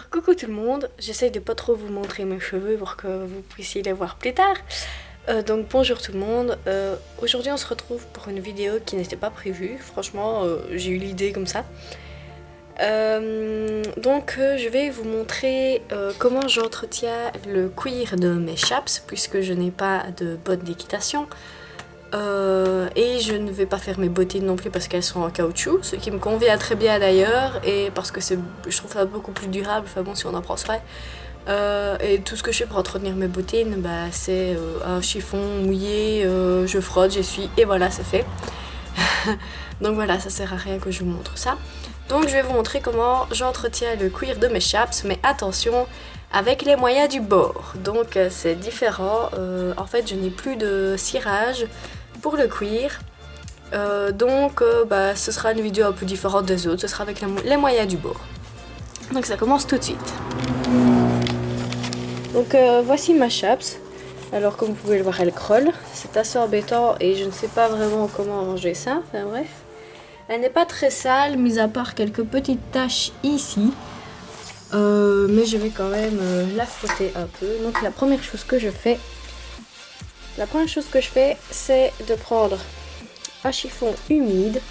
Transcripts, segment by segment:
Alors coucou tout le monde, j'essaye de pas trop vous montrer mes cheveux pour que vous puissiez les voir plus tard. Donc bonjour tout le monde, aujourd'hui on se retrouve pour une vidéo qui n'était pas prévue, franchement j'ai eu l'idée comme ça. Je vais vous montrer comment j'entretiens le cuir de mes chaps puisque je n'ai pas de bottes d'équitation. Et je ne vais pas faire mes bottines non plus parce qu'elles sont en caoutchouc, ce qui me convient très bien d'ailleurs, et parce que je trouve ça beaucoup plus durable, enfin bon si on en prend soin. Et tout ce que je fais pour entretenir mes bottines, c'est un chiffon mouillé, je frotte, j'essuie et voilà, c'est fait. Donc voilà, ça sert à rien que je vous montre ça. Donc je vais vous montrer comment j'entretiens le cuir de mes chaps, mais attention, avec les moyens du bord. Donc c'est différent, en fait je n'ai plus de cirage pour le cuir. Ce sera une vidéo un peu différente des autres, ce sera avec les moyens du bord. Donc ça commence tout de suite. Donc voici ma chaps. Alors comme vous pouvez le voir, elle crolle. C'est assez embêtant et je ne sais pas vraiment comment ranger ça, enfin bref. Elle n'est pas très sale, mis à part quelques petites taches ici. Mais je vais quand même la frotter un peu. Donc la première chose que je fais, c'est de prendre un chiffon humide,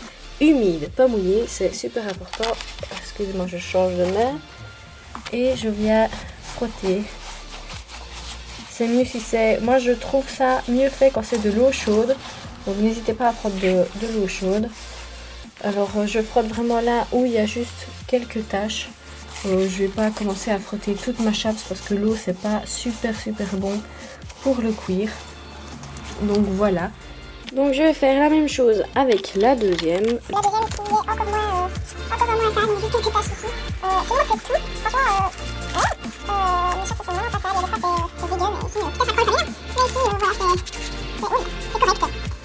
pas mouillé, c'est super important. Excusez-moi, je change de main. Et je viens frotter. C'est mieux si c'est... Moi je trouve ça mieux fait quand c'est de l'eau chaude. Donc n'hésitez pas à prendre de l'eau chaude. Alors je frotte vraiment là où il y a juste quelques taches. Je vais pas commencer à frotter toute ma chaps parce que l'eau c'est pas super bon pour le cuir. Donc voilà. Donc je vais faire la même chose avec la deuxième. La deuxième qui est encore moins sale, mais juste quelques taches ici. Sinon c'est tout, franchement, voilà. Mes chaps sont vraiment pas sales, des fois c'est dégueu, mais ici, peut-être ça colle pas bien. Mais ici, voilà, c'est correct.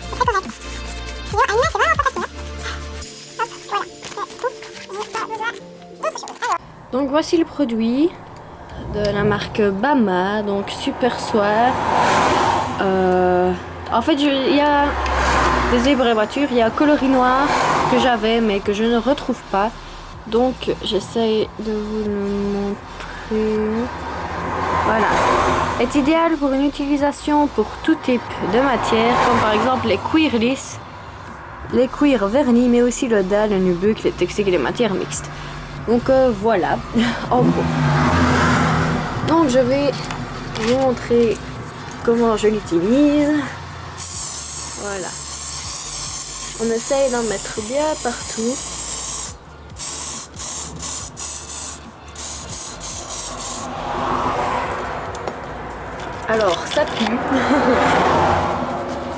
C'est très correct. Sinon, à une main, c'est vraiment pas facile, hein. Hop, voilà, c'est tout. On n'a pas besoin d'autre chose. Alors. Donc voici le produit de la marque Bama, donc super soin. En fait, il y a des vraies voitures, il y a un coloris noir que j'avais mais que je ne retrouve pas. Donc j'essaye de vous le montrer. Voilà. Est idéal pour une utilisation pour tout type de matière, comme par exemple les cuirs lisses, les cuirs vernis, mais aussi le dalle, le nubuck, les textiles et les matières mixtes. Donc voilà, en gros. Donc je vais vous montrer comment je l'utilise. Voilà. On essaye d'en mettre bien partout. Alors ça pue.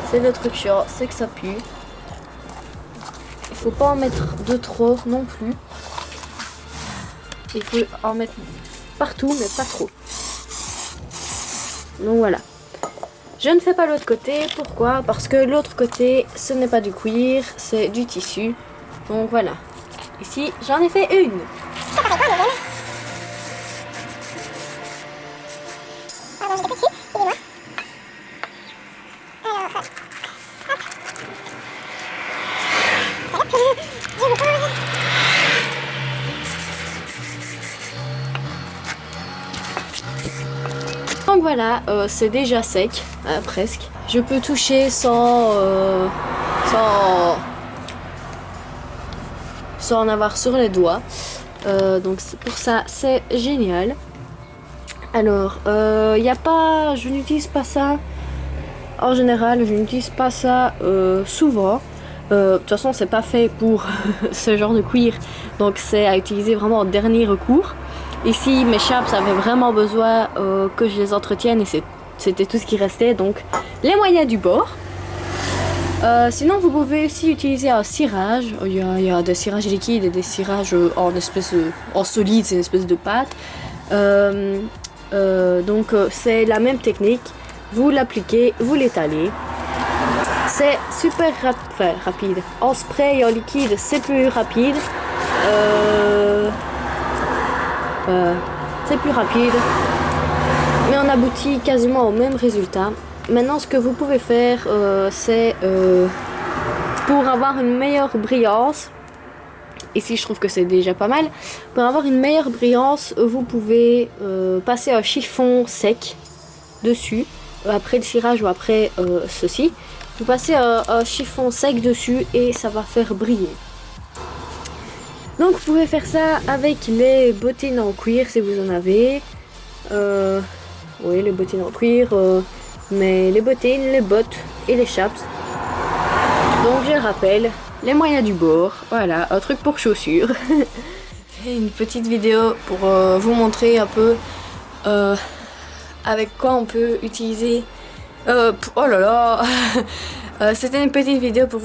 C'est le truc chiant, c'est que ça pue. Il faut pas en mettre de trop non plus. Il faut en mettre partout, mais pas trop. Donc voilà. Je ne fais pas l'autre côté. Pourquoi? Parce que l'autre côté, ce n'est pas du cuir, c'est du tissu. Donc voilà. Ici, j'en ai fait une. Donc voilà, c'est déjà sec, presque. Je peux toucher sans en avoir sur les doigts. Donc pour ça, c'est génial. Alors, je n'utilise pas ça. En général, je n'utilise pas ça souvent. De toute façon, c'est pas fait pour ce genre de cuir. Donc c'est à utiliser vraiment en dernier recours. Ici, mes chaps avaient vraiment besoin que je les entretienne et c'était tout ce qui restait, donc les moyens du bord. Sinon, vous pouvez aussi utiliser un cirage. Il y a des cirages liquides et des cirages en solide, c'est une espèce de pâte. C'est la même technique. Vous l'appliquez, vous l'étalez. C'est super rapide. En spray et en liquide, c'est plus rapide. C'est plus rapide, mais on aboutit quasiment au même résultat. Maintenant, ce que vous pouvez faire, c'est pour avoir une meilleure brillance ici je trouve que c'est déjà pas mal. Pour avoir une meilleure brillance, vous pouvez passer un chiffon sec dessus, après le cirage ou après ceci. Vous passez un chiffon sec dessus et ça va faire briller. Donc vous pouvez faire ça avec les bottines en cuir si vous en avez. Oui, les bottines en cuir, mais les bottines, les bottes et les chaps. Donc je rappelle, les moyens du bord, voilà, un truc pour chaussures. C'était une petite vidéo pour vous montrer un peu avec quoi on peut utiliser... oh là là. C'était une petite vidéo pour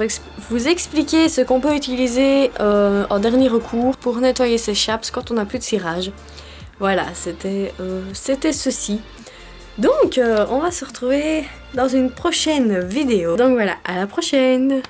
vous expliquer ce qu'on peut utiliser en dernier recours pour nettoyer ses chaps quand on n'a plus de cirage. Voilà, c'était ceci. Donc, on va se retrouver dans une prochaine vidéo. Donc voilà, à la prochaine!